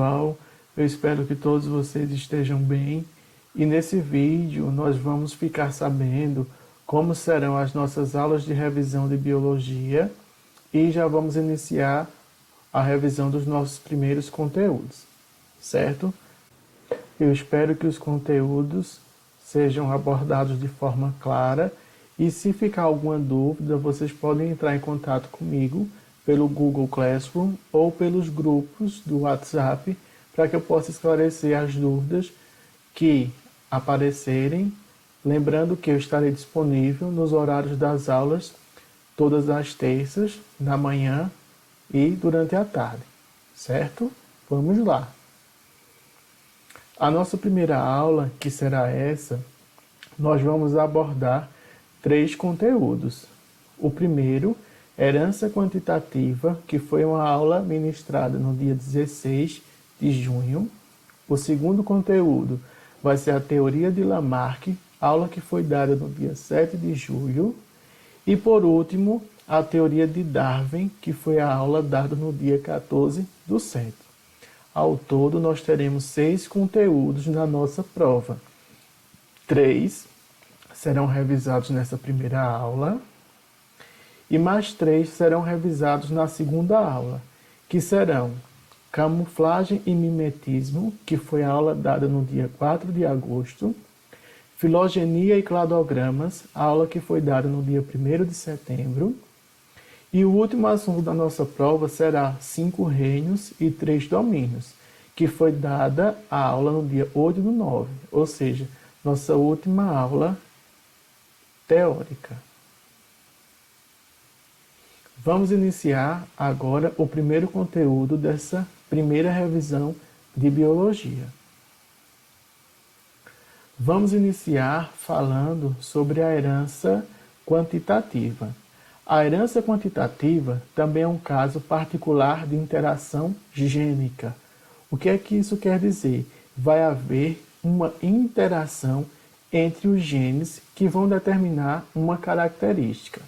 pessoal, eu espero que todos vocês estejam bem e nesse vídeo nós vamos ficar sabendo como serão as nossas aulas de revisão de biologia e já vamos iniciar a revisão dos nossos primeiros conteúdos, certo? Eu espero que os conteúdos sejam abordados de forma clara e se ficar alguma dúvida, vocês podem entrar em contato comigo pelo Google Classroom ou pelos grupos do WhatsApp para que eu possa esclarecer as dúvidas que aparecerem. Lembrando que eu estarei disponível nos horários das aulas todas as terças, na manhã e durante a tarde, certo? Vamos lá. A nossa primeira aula, que será essa, nós vamos abordar 3 conteúdos. O primeiro, herança quantitativa, que foi uma aula ministrada no dia 16 de junho. O segundo conteúdo vai ser a teoria de Lamarck, aula que foi dada no dia 7 de julho. E por último, a teoria de Darwin, que foi a aula dada no dia 14/7. Ao todo, nós teremos 6 conteúdos na nossa prova. 3 serão revisados nessa primeira aula e mais 3 serão revisados na segunda aula, que serão camuflagem e mimetismo, que foi a aula dada no dia 4 de agosto, filogenia e cladogramas, a aula que foi dada no dia 1º de setembro, e o último assunto da nossa prova será 5 reinos e 3 domínios, que foi dada a aula no dia 8/9, ou seja, nossa última aula teórica. Vamos iniciar agora o primeiro conteúdo dessa primeira revisão de biologia. Vamos iniciar falando sobre a herança quantitativa. A herança quantitativa também é um caso particular de interação gênica. O que é que isso quer dizer? Vai haver uma interação entre os genes que vão determinar uma característica.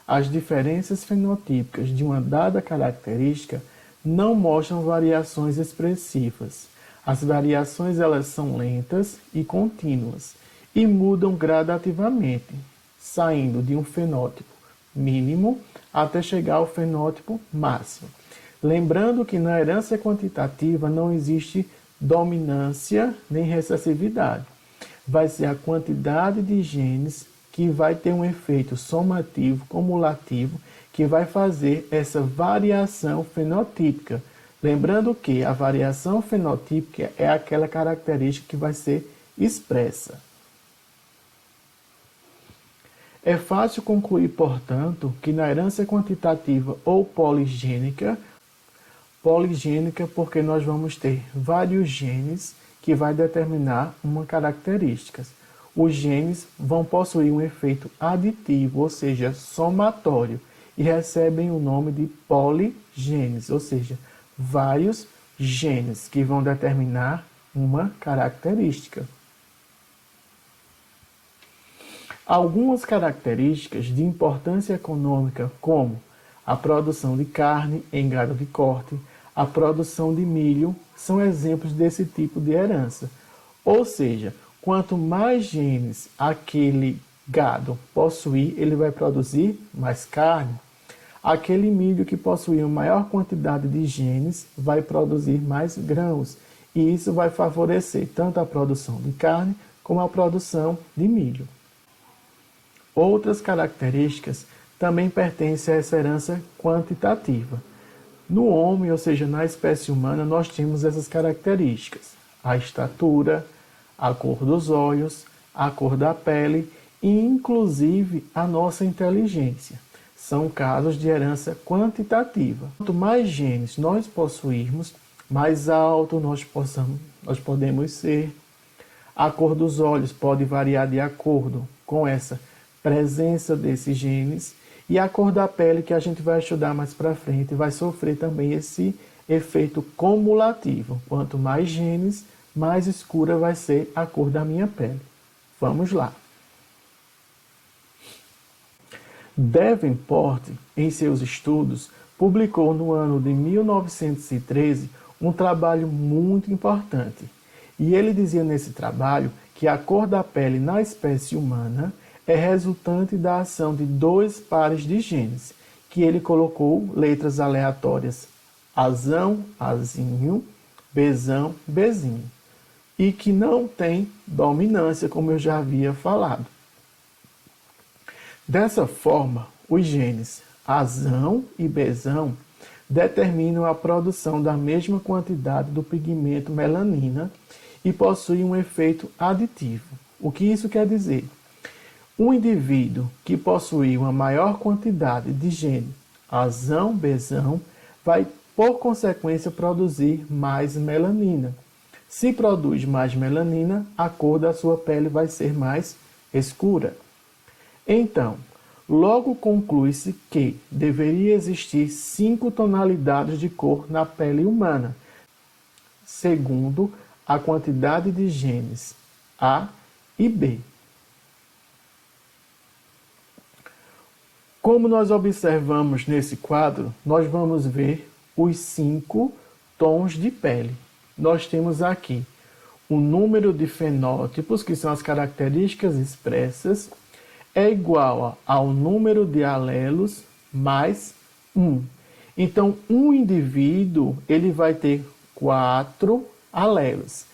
As diferenças fenotípicas de uma dada característica não mostram variações expressivas. As variações elas são lentas e contínuas e mudam gradativamente, saindo de um fenótipo mínimo até chegar ao fenótipo máximo. Lembrando que na herança quantitativa não existe dominância nem recessividade. Vai ser a quantidade de genes que vai ter um efeito somativo, cumulativo, que vai fazer essa variação fenotípica. Lembrando que a variação fenotípica é aquela característica que vai ser expressa. É fácil concluir, portanto, que na herança quantitativa ou poligênica porque nós vamos ter vários genes que vai determinar uma característica. Os genes vão possuir um efeito aditivo, ou seja, somatório, e recebem o nome de poligenes, ou seja, vários genes que vão determinar uma característica. Algumas características de importância econômica, como a produção de carne em gado de corte, a produção de milho, são exemplos desse tipo de herança. Ou seja, quanto mais genes aquele gado possuir, ele vai produzir mais carne. Aquele milho que possuir uma maior quantidade de genes vai produzir mais grãos. E isso vai favorecer tanto a produção de carne como a produção de milho. Outras características também pertencem a essa herança quantitativa. No homem, ou seja, na espécie humana, nós temos essas características: a estatura, a cor dos olhos, a cor da pele e, inclusive, a nossa inteligência. São casos de herança quantitativa. Quanto mais genes nós possuirmos, mais alto nós podemos ser. A cor dos olhos pode variar de acordo com essa presença desses genes. E a cor da pele, que a gente vai estudar mais para frente, vai sofrer também esse efeito cumulativo. Quanto mais genes, mais escura vai ser a cor da minha pele. Vamos lá. Davenport, em seus estudos, publicou no ano de 1913 um trabalho muito importante. E ele dizia nesse trabalho que a cor da pele na espécie humana é resultante da ação de 2 pares de genes, que ele colocou letras aleatórias Azão, Azinho, Bzão, Bzinho, e que não tem dominância, como eu já havia falado. Dessa forma, os genes Azão e Bzão determinam a produção da mesma quantidade do pigmento melanina e possuem um efeito aditivo. O que isso quer dizer? Um indivíduo que possui uma maior quantidade de gene Azão, Bzão, vai, por consequência, produzir mais melanina. Se produz mais melanina, a cor da sua pele vai ser mais escura. Então, logo conclui-se que deveria existir 5 tonalidades de cor na pele humana, segundo a quantidade de genes A e B. Como nós observamos nesse quadro, nós vamos ver os 5 tons de pele. Nós temos aqui o número de fenótipos, que são as características expressas, é igual ao número de alelos mais 1. Então, um indivíduo ele vai ter 4 alelos.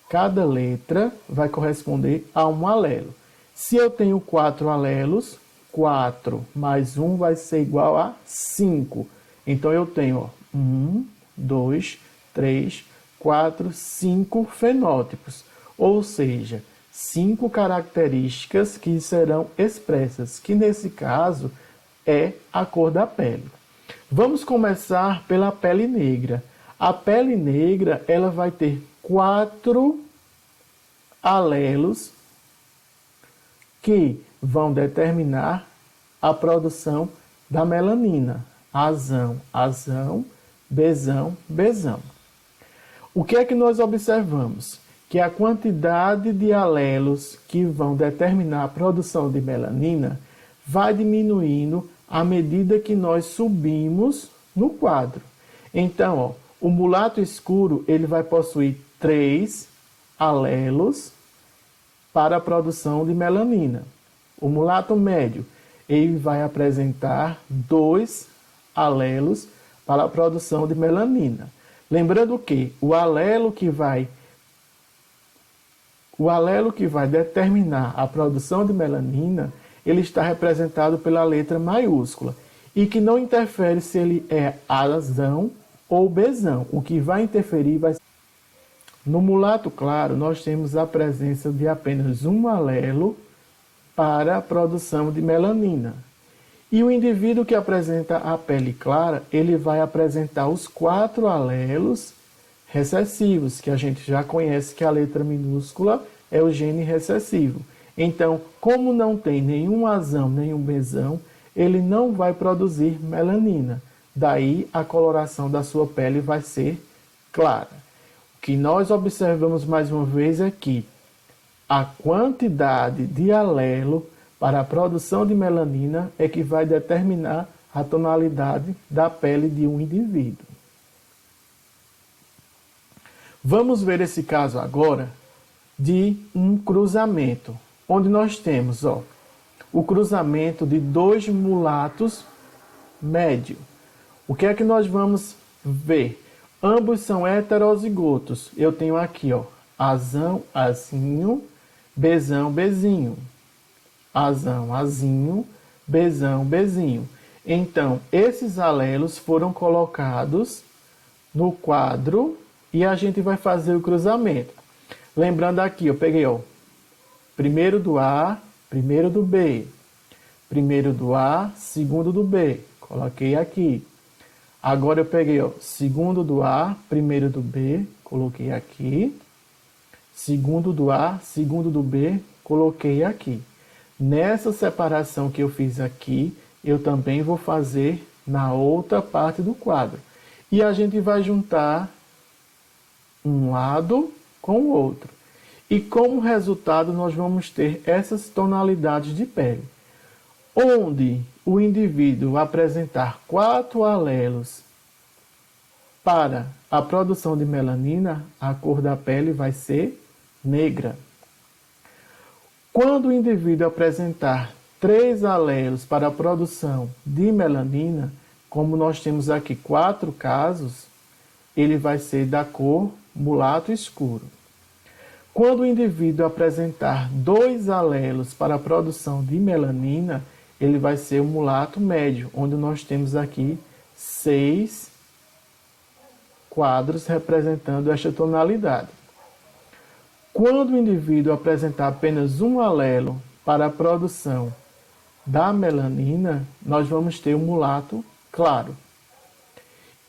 Cada letra vai corresponder a um alelo. Se eu tenho 4 alelos, 4 mais 1 vai ser igual a 5. Então, eu tenho 1, 2, 3, 4, 5 fenótipos. Ou seja, 5 características que serão expressas, que nesse caso é a cor da pele. Vamos começar pela pele negra. A pele negra ela vai ter 4 alelos que vão determinar a produção da melanina. Azão, Azão, Bzão, Bzão. O que é que nós observamos? Que a quantidade de alelos que vão determinar a produção de melanina vai diminuindo à medida que nós subimos no quadro. Então, ó, o mulato escuro ele vai possuir 3 alelos para a produção de melanina. O mulato médio ele vai apresentar 2 alelos para a produção de melanina. Lembrando que o alelo que vai determinar a produção de melanina, ele está representado pela letra maiúscula e que não interfere se ele é Azão ou Bzão. O que vai interferir vai ser... No mulato claro, nós temos a presença de apenas um alelo para a produção de melanina. E o indivíduo que apresenta a pele clara, ele vai apresentar os 4 alelos recessivos, que a gente já conhece que a letra minúscula é o gene recessivo. Então, como não tem nenhum azão, nenhum bzão, ele não vai produzir melanina. Daí, a coloração da sua pele vai ser clara. O que nós observamos mais uma vez é que a quantidade de alelo para a produção de melanina é que vai determinar a tonalidade da pele de um indivíduo. Vamos ver esse caso agora de um cruzamento, onde nós temos o cruzamento de 2 mulatos médio. O que é que nós vamos ver? Ambos são heterozigotos. Eu tenho aqui, Azão, Azinho, Bzão, Bzinho. Azão, Azinho, Bzão, Bzinho. Então, esses alelos foram colocados no quadro e a gente vai fazer o cruzamento. Lembrando aqui, eu peguei, primeiro do A, primeiro do B. Primeiro do A, segundo do B. Coloquei aqui. Agora eu peguei, segundo do A, primeiro do B. Coloquei aqui. Segundo do A, segundo do B. Coloquei aqui. Nessa separação que eu fiz aqui, eu também vou fazer na outra parte do quadro. E a gente vai juntar um lado com o outro. E como resultado, nós vamos ter essas tonalidades de pele. Onde o indivíduo apresentar 4 alelos Para a produção de melanina, a cor da pele vai ser negra. Quando o indivíduo apresentar 3 alelos para a produção de melanina, como nós temos aqui 4 casos, ele vai ser da cor mulato escuro. Quando o indivíduo apresentar 2 alelos para a produção de melanina, ele vai ser o mulato médio, onde nós temos aqui 6 quadros representando esta tonalidade. Quando o indivíduo apresentar apenas um alelo para a produção da melanina, nós vamos ter o mulato claro.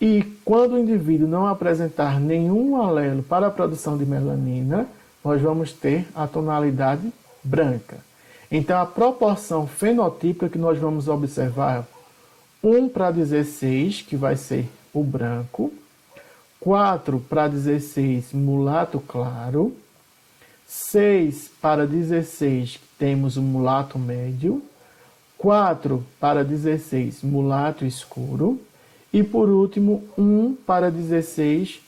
E quando o indivíduo não apresentar nenhum alelo para a produção de melanina, nós vamos ter a tonalidade branca. Então, a proporção fenotípica que nós vamos observar, 1:16, que vai ser o branco, 4:16, mulato claro, 6:16, temos o mulato médio, 4:16, mulato escuro, e por último, 1:16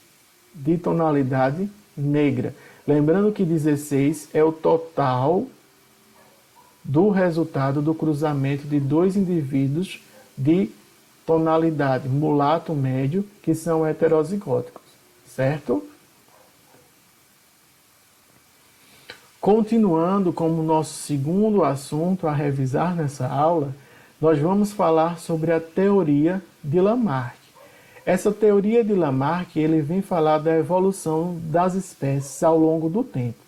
de tonalidade negra. Lembrando que 16 é o total do resultado do cruzamento de 2 indivíduos de tonalidade mulato médio, que são heterozigóticos, certo? Continuando como nosso segundo assunto a revisar nessa aula, nós vamos falar sobre a teoria de Lamarck. Essa teoria de Lamarck, ele vem falar da evolução das espécies ao longo do tempo.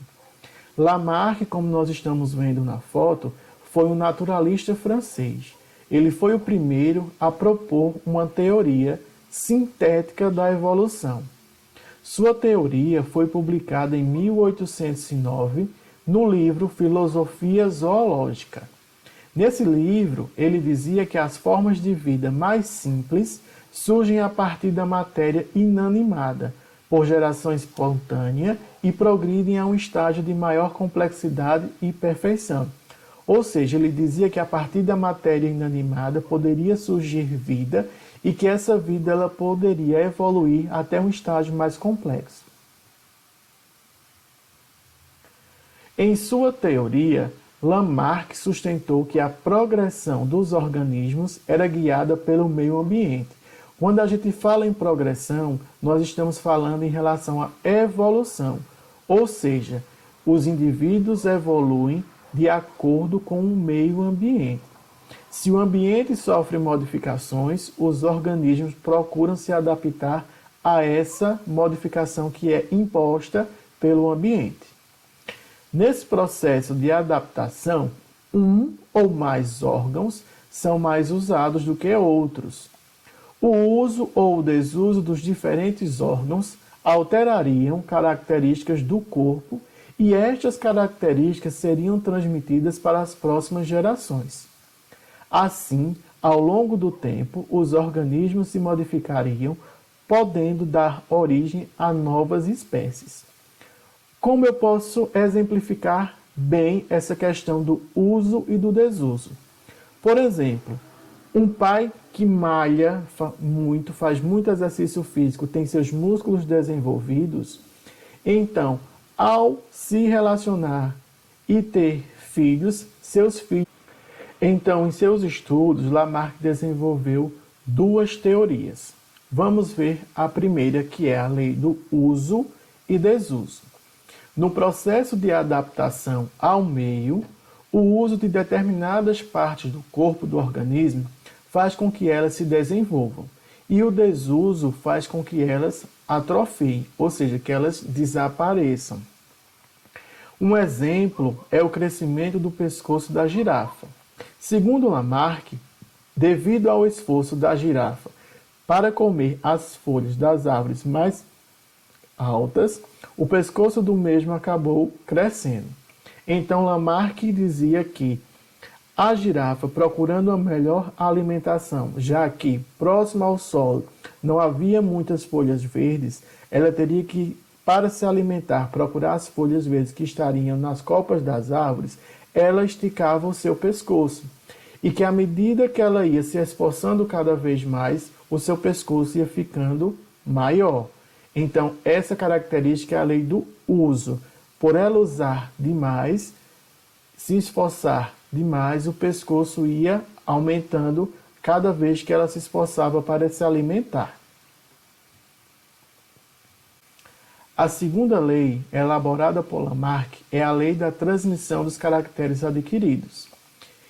Lamarck, como nós estamos vendo na foto, foi um naturalista francês. Ele foi o primeiro a propor uma teoria sintética da evolução. Sua teoria foi publicada em 1809 no livro Filosofia Zoológica. Nesse livro, ele dizia que as formas de vida mais simples surgem a partir da matéria inanimada, por geração espontânea, e progridem a um estágio de maior complexidade e perfeição. Ou seja, ele dizia que a partir da matéria inanimada poderia surgir vida e que essa vida ela poderia evoluir até um estágio mais complexo. Em sua teoria, Lamarck sustentou que a progressão dos organismos era guiada pelo meio ambiente. Quando a gente fala em progressão, nós estamos falando em relação à evolução, ou seja, os indivíduos evoluem de acordo com o meio ambiente. Se o ambiente sofre modificações, os organismos procuram se adaptar a essa modificação que é imposta pelo ambiente. Nesse processo de adaptação, um ou mais órgãos são mais usados do que outros. O uso ou o desuso dos diferentes órgãos alterariam características do corpo e estas características seriam transmitidas para as próximas gerações. Assim, ao longo do tempo, os organismos se modificariam, podendo dar origem a novas espécies. Como eu posso exemplificar bem essa questão do uso e do desuso? Por exemplo, um pai que malha muito, faz muito exercício físico, tem seus músculos desenvolvidos, então, ao se relacionar e ter filhos, seus filhos. Então, em seus estudos, Lamarck desenvolveu 2 teorias. Vamos ver a primeira, que é a lei do uso e desuso. No processo de adaptação ao meio, o uso de determinadas partes do corpo do organismo faz com que elas se desenvolvam, e o desuso faz com que elas atrofiem, ou seja, que elas desapareçam. Um exemplo é o crescimento do pescoço da girafa. Segundo Lamarck, devido ao esforço da girafa para comer as folhas das árvores mais altas, o pescoço do mesmo acabou crescendo. Então Lamarck dizia que a girafa, procurando a melhor alimentação, já que próximo ao solo não havia muitas folhas verdes, ela teria que, para se alimentar, procurar as folhas verdes que estariam nas copas das árvores, ela esticava o seu pescoço. E que à medida que ela ia se esforçando cada vez mais, o seu pescoço ia ficando maior. Então, essa característica é a lei do uso. Por ela usar demais, se esforçar demais, o pescoço ia aumentando cada vez que ela se esforçava para se alimentar. A segunda lei, elaborada por Lamarck, é a lei da transmissão dos caracteres adquiridos,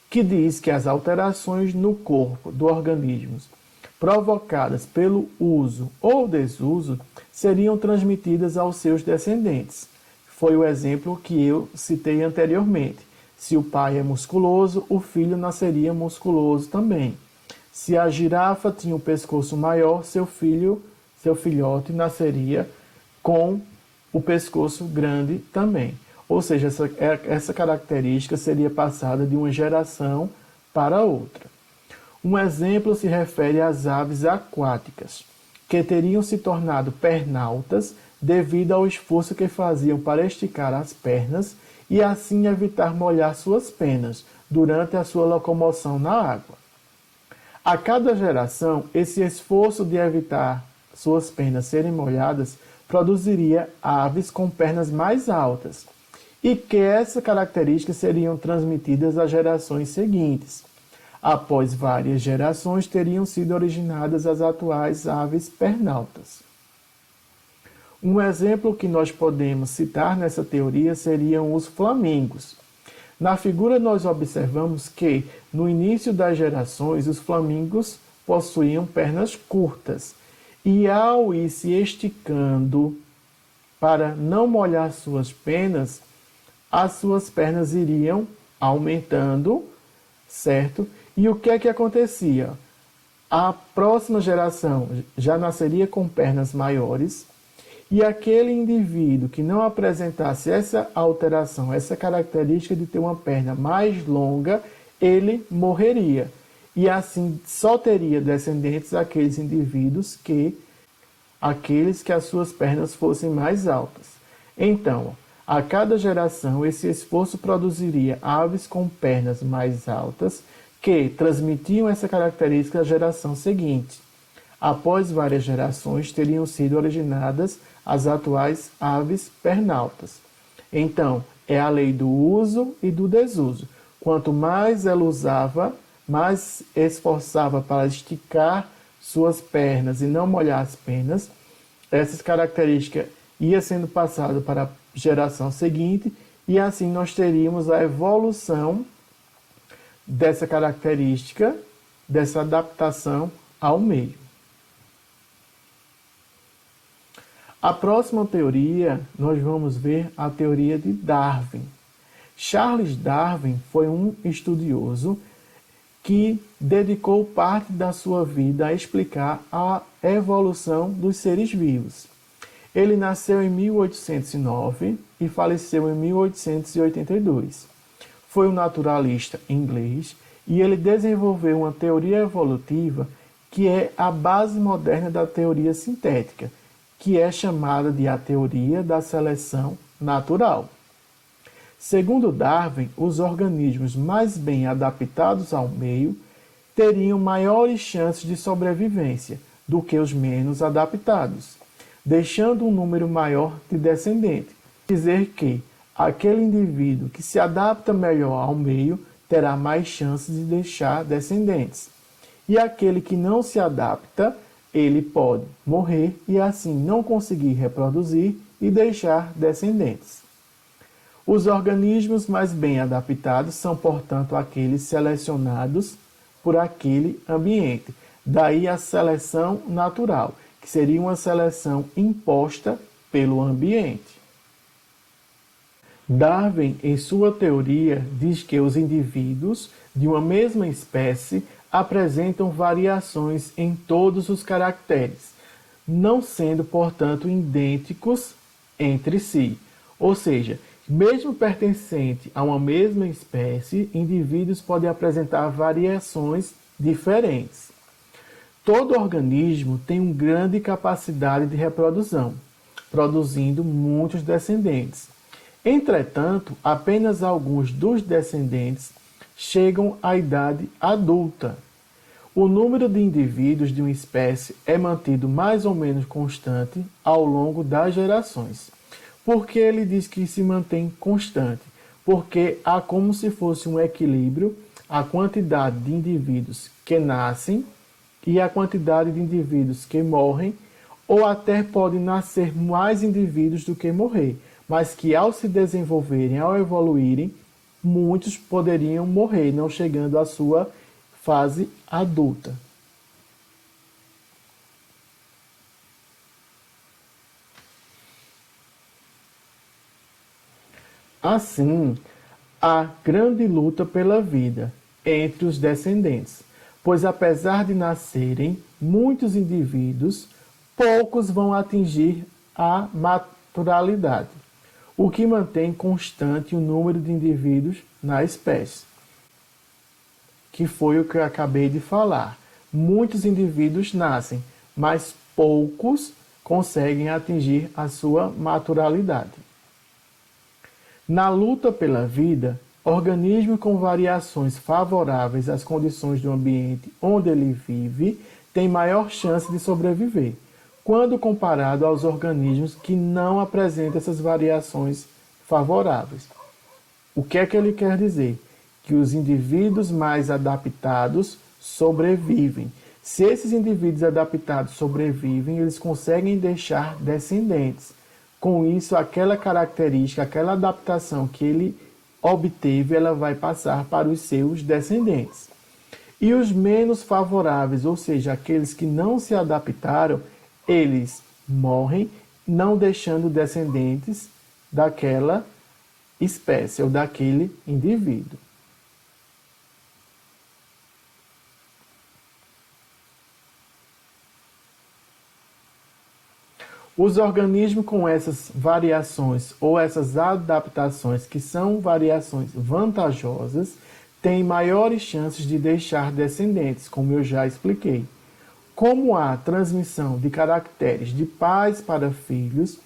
que diz que as alterações no corpo do organismo provocadas pelo uso ou desuso seriam transmitidas aos seus descendentes. Foi o exemplo que eu citei anteriormente. Se o pai é musculoso, o filho nasceria musculoso também. Se a girafa tinha um pescoço maior, seu filhote nasceria com o pescoço grande também. Ou seja, essa característica seria passada de uma geração para outra. Um exemplo se refere às aves aquáticas, que teriam se tornado pernaltas devido ao esforço que faziam para esticar as pernas e assim evitar molhar suas penas durante a sua locomoção na água. A cada geração, esse esforço de evitar suas penas serem molhadas produziria aves com pernas mais altas, e que essas características seriam transmitidas às gerações seguintes. Após várias gerações, teriam sido originadas as atuais aves pernaltas. Um exemplo que nós podemos citar nessa teoria seriam os flamingos. Na figura nós observamos que, no início das gerações, os flamingos possuíam pernas curtas, e ao ir se esticando para não molhar suas penas, as suas pernas iriam aumentando, certo? E o que é que acontecia? A próxima geração já nasceria com pernas maiores, e aquele indivíduo que não apresentasse essa alteração, essa característica de ter uma perna mais longa, ele morreria. E assim só teria descendentes aqueles indivíduos aqueles que as suas pernas fossem mais altas. Então, a cada geração, esse esforço produziria aves com pernas mais altas que transmitiam essa característica à geração seguinte. Após várias gerações, teriam sido originadas as atuais aves pernaltas. Então, é a lei do uso e do desuso. Quanto mais ela usava, mais esforçava para esticar suas pernas e não molhar as penas, essas características iam sendo passadas para a geração seguinte, e assim nós teríamos a evolução dessa característica, dessa adaptação ao meio. A próxima teoria, nós vamos ver a teoria de Darwin. Charles Darwin foi um estudioso que dedicou parte da sua vida a explicar a evolução dos seres vivos. Ele nasceu em 1809 e faleceu em 1882. Foi um naturalista inglês e ele desenvolveu uma teoria evolutiva que é a base moderna da teoria sintética, que é chamada de a teoria da seleção natural. Segundo Darwin, os organismos mais bem adaptados ao meio teriam maiores chances de sobrevivência do que os menos adaptados, deixando um número maior de descendentes. Quer dizer que aquele indivíduo que se adapta melhor ao meio terá mais chances de deixar descendentes. E aquele que não se adapta, ele pode morrer e assim não conseguir reproduzir e deixar descendentes. Os organismos mais bem adaptados são, portanto, aqueles selecionados por aquele ambiente. Daí a seleção natural, que seria uma seleção imposta pelo ambiente. Darwin, em sua teoria, diz que os indivíduos de uma mesma espécie apresentam variações em todos os caracteres, não sendo, portanto, idênticos entre si. Ou seja, mesmo pertencente a uma mesma espécie, indivíduos podem apresentar variações diferentes. Todo organismo tem uma grande capacidade de reprodução, produzindo muitos descendentes. Entretanto, apenas alguns dos descendentes chegam à idade adulta. O número de indivíduos de uma espécie é mantido mais ou menos constante ao longo das gerações. Por que ele diz que se mantém constante? Porque há como se fosse um equilíbrio a quantidade de indivíduos que nascem e a quantidade de indivíduos que morrem, ou até pode nascer mais indivíduos do que morrer, mas que ao se desenvolverem, ao evoluírem, muitos poderiam morrer, não chegando à sua fase adulta. Assim, há grande luta pela vida entre os descendentes, pois apesar de nascerem muitos indivíduos, poucos vão atingir a maturidade, o que mantém constante o número de indivíduos na espécie, que foi o que eu acabei de falar. Muitos indivíduos nascem, mas poucos conseguem atingir a sua maturidade. Na luta pela vida, organismos com variações favoráveis às condições do ambiente onde ele vive têm maior chance de sobreviver, quando comparado aos organismos que não apresentam essas variações favoráveis. O que é que ele quer dizer? Que os indivíduos mais adaptados sobrevivem. Se esses indivíduos adaptados sobrevivem, eles conseguem deixar descendentes. Com isso, aquela característica, aquela adaptação que ele obteve, ela vai passar para os seus descendentes. E os menos favoráveis, ou seja, aqueles que não se adaptaram, eles morrem, não deixando descendentes daquela espécie ou daquele indivíduo. Os organismos com essas variações ou essas adaptações, que são variações vantajosas, têm maiores chances de deixar descendentes, como eu já expliquei. Como há transmissão de caracteres de pais para filhos,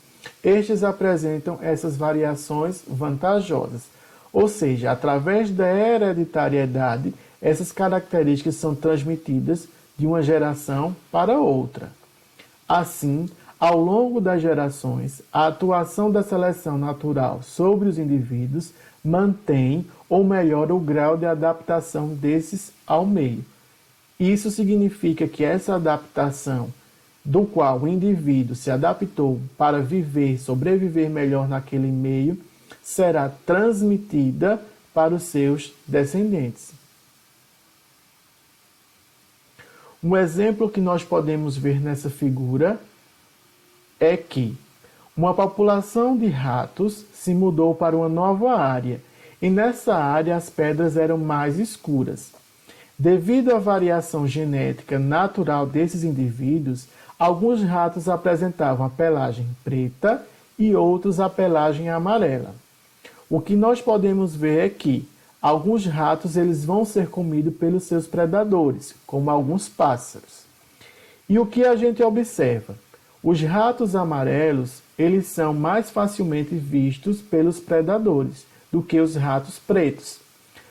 estes apresentam essas variações vantajosas. Ou seja, através da hereditariedade, essas características são transmitidas de uma geração para outra. Assim, ao longo das gerações, a atuação da seleção natural sobre os indivíduos mantém ou melhora o grau de adaptação desses ao meio. Isso significa que essa adaptação, do qual o indivíduo se adaptou para viver, sobreviver melhor naquele meio, será transmitida para os seus descendentes. Um exemplo que nós podemos ver nessa figura é que uma população de ratos se mudou para uma nova área, e nessa área as pedras eram mais escuras. Devido à variação genética natural desses indivíduos, alguns ratos apresentavam a pelagem preta e outros a pelagem amarela. O que nós podemos ver é que alguns ratos eles vão ser comidos pelos seus predadores, como alguns pássaros. E o que a gente observa? Os ratos amarelos, eles são mais facilmente vistos pelos predadores do que os ratos pretos.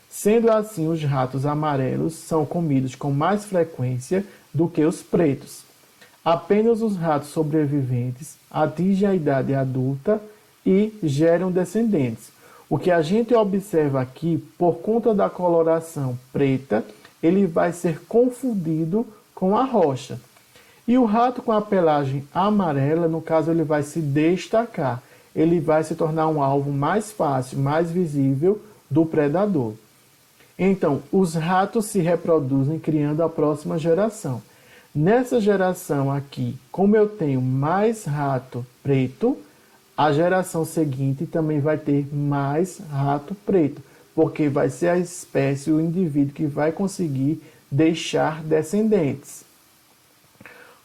Sendo assim, os ratos amarelos são comidos com mais frequência do que os pretos. Apenas os ratos sobreviventes atingem a idade adulta e geram descendentes. O que a gente observa aqui, por conta da coloração preta, ele vai ser confundido com a rocha. E o rato com a pelagem amarela, no caso, ele vai se destacar. Ele vai se tornar um alvo mais fácil, mais visível do predador. Então, os ratos se reproduzem criando a próxima geração. Nessa geração aqui, como eu tenho mais rato preto, a geração seguinte também vai ter mais rato preto, porque vai ser a espécie, o indivíduo que vai conseguir deixar descendentes.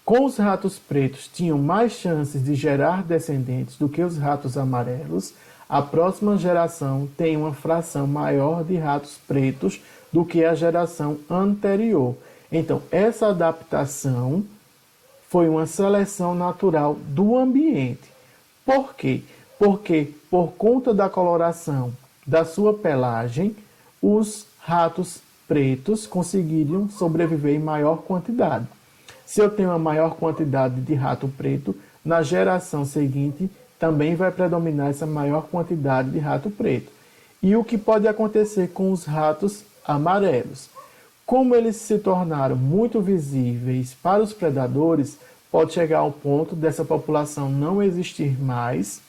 Com os ratos pretos tinham mais chances de gerar descendentes do que os ratos amarelos, a próxima geração tem uma fração maior de ratos pretos do que a geração anterior. Então, essa adaptação foi uma seleção natural do ambiente. Por quê? Porque, por conta da coloração da sua pelagem, os ratos pretos conseguiriam sobreviver em maior quantidade. Se eu tenho uma maior quantidade de rato preto, na geração seguinte também vai predominar essa maior quantidade de rato preto. E o que pode acontecer com os ratos amarelos? Como eles se tornaram muito visíveis para os predadores, pode chegar ao ponto dessa população não existir mais,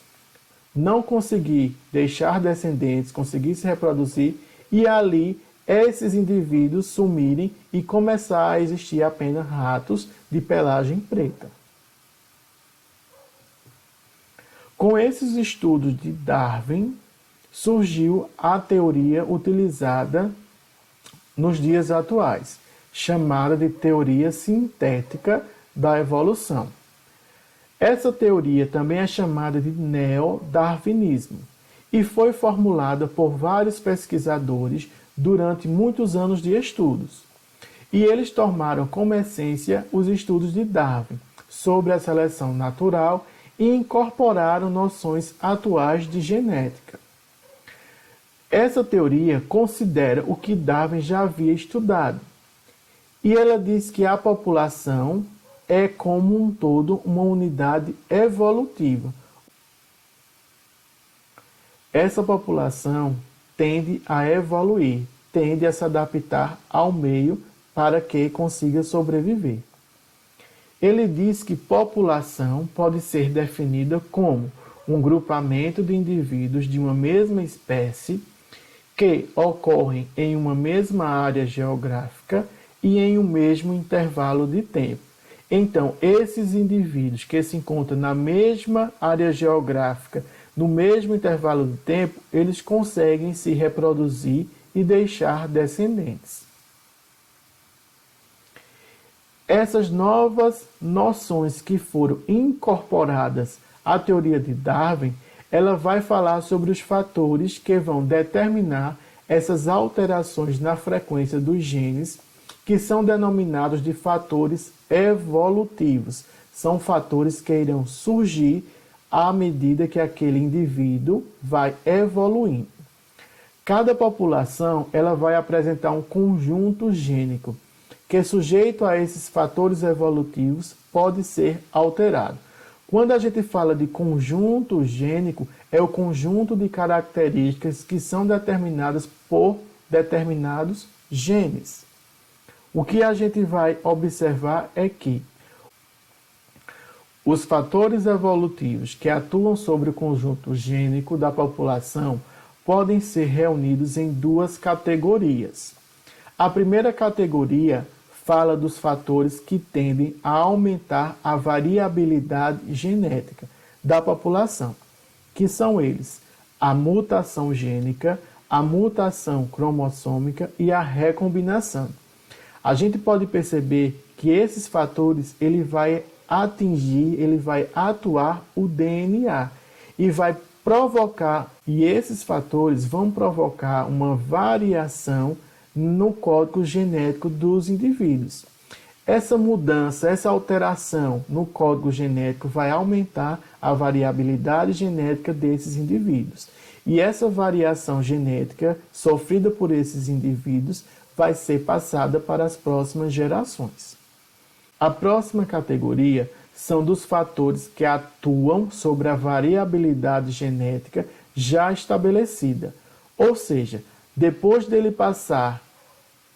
não conseguir deixar descendentes, conseguir se reproduzir, e ali esses indivíduos sumirem e começar a existir apenas ratos de pelagem preta. Com esses estudos de Darwin, surgiu a teoria utilizada nos dias atuais, chamada de teoria sintética da evolução. Essa teoria também é chamada de neo-darwinismo e foi formulada por vários pesquisadores durante muitos anos de estudos. E eles tomaram como essência os estudos de Darwin sobre a seleção natural e incorporaram noções atuais de genética. Essa teoria considera o que Darwin já havia estudado, e ela diz que a população é como um todo uma unidade evolutiva. Essa população tende a evoluir, tende a se adaptar ao meio para que consiga sobreviver. Ele diz que população pode ser definida como um grupamento de indivíduos de uma mesma espécie que ocorrem em uma mesma área geográfica e em um mesmo intervalo de tempo. Então, esses indivíduos que se encontram na mesma área geográfica, no mesmo intervalo de tempo, eles conseguem se reproduzir e deixar descendentes. Essas novas noções que foram incorporadas à teoria de Darwin, ela vai falar sobre os fatores que vão determinar essas alterações na frequência dos genes, que são denominados de fatores evolutivos. São fatores que irão surgir à medida que aquele indivíduo vai evoluindo. Cada população ela vai apresentar um conjunto gênico que, sujeito a esses fatores evolutivos, pode ser alterado. Quando a gente fala de conjunto gênico, é o conjunto de características que são determinadas por determinados genes. O que a gente vai observar é que os fatores evolutivos que atuam sobre o conjunto gênico da população podem ser reunidos em duas categorias. A primeira categoria fala dos fatores que tendem a aumentar a variabilidade genética da população, que são eles: a mutação gênica, a mutação cromossômica e a recombinação. A gente pode perceber que esses fatores ele vai atuar o DNA e vai provocar, e esses fatores vão provocar uma variação no código genético dos indivíduos. Essa mudança, essa alteração no código genético vai aumentar a variabilidade genética desses indivíduos. E essa variação genética sofrida por esses indivíduos vai ser passada para as próximas gerações. A próxima categoria são dos fatores que atuam sobre a variabilidade genética já estabelecida, ou seja, depois dele passar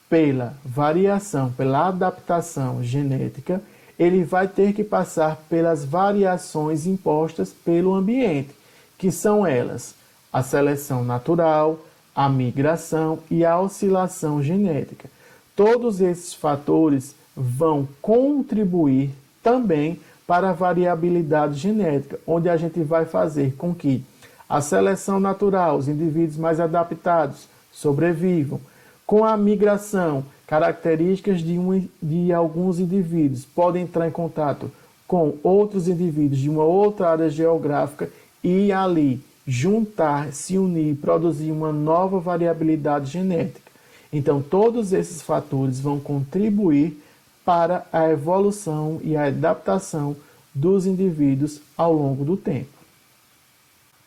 pela variação, pela adaptação genética, ele vai ter que passar pelas variações impostas pelo ambiente, que são elas: a seleção natural, a migração e a oscilação genética. Todos esses fatores vão contribuir também para a variabilidade genética, onde a gente vai fazer com que a seleção natural, os indivíduos mais adaptados, sobrevivam. Com a migração, características de alguns indivíduos podem entrar em contato com outros indivíduos de uma outra área geográfica e ali juntar, se unir, produzir uma nova variabilidade genética. Então, todos esses fatores vão contribuir para a evolução e a adaptação dos indivíduos ao longo do tempo.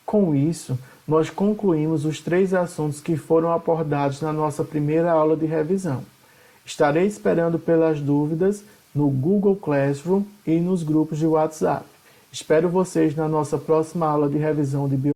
Com isso, nós concluímos os 3 assuntos que foram abordados na nossa primeira aula de revisão. Estarei esperando pelas dúvidas no Google Classroom e nos grupos de WhatsApp. Espero vocês na nossa próxima aula de revisão de biologia.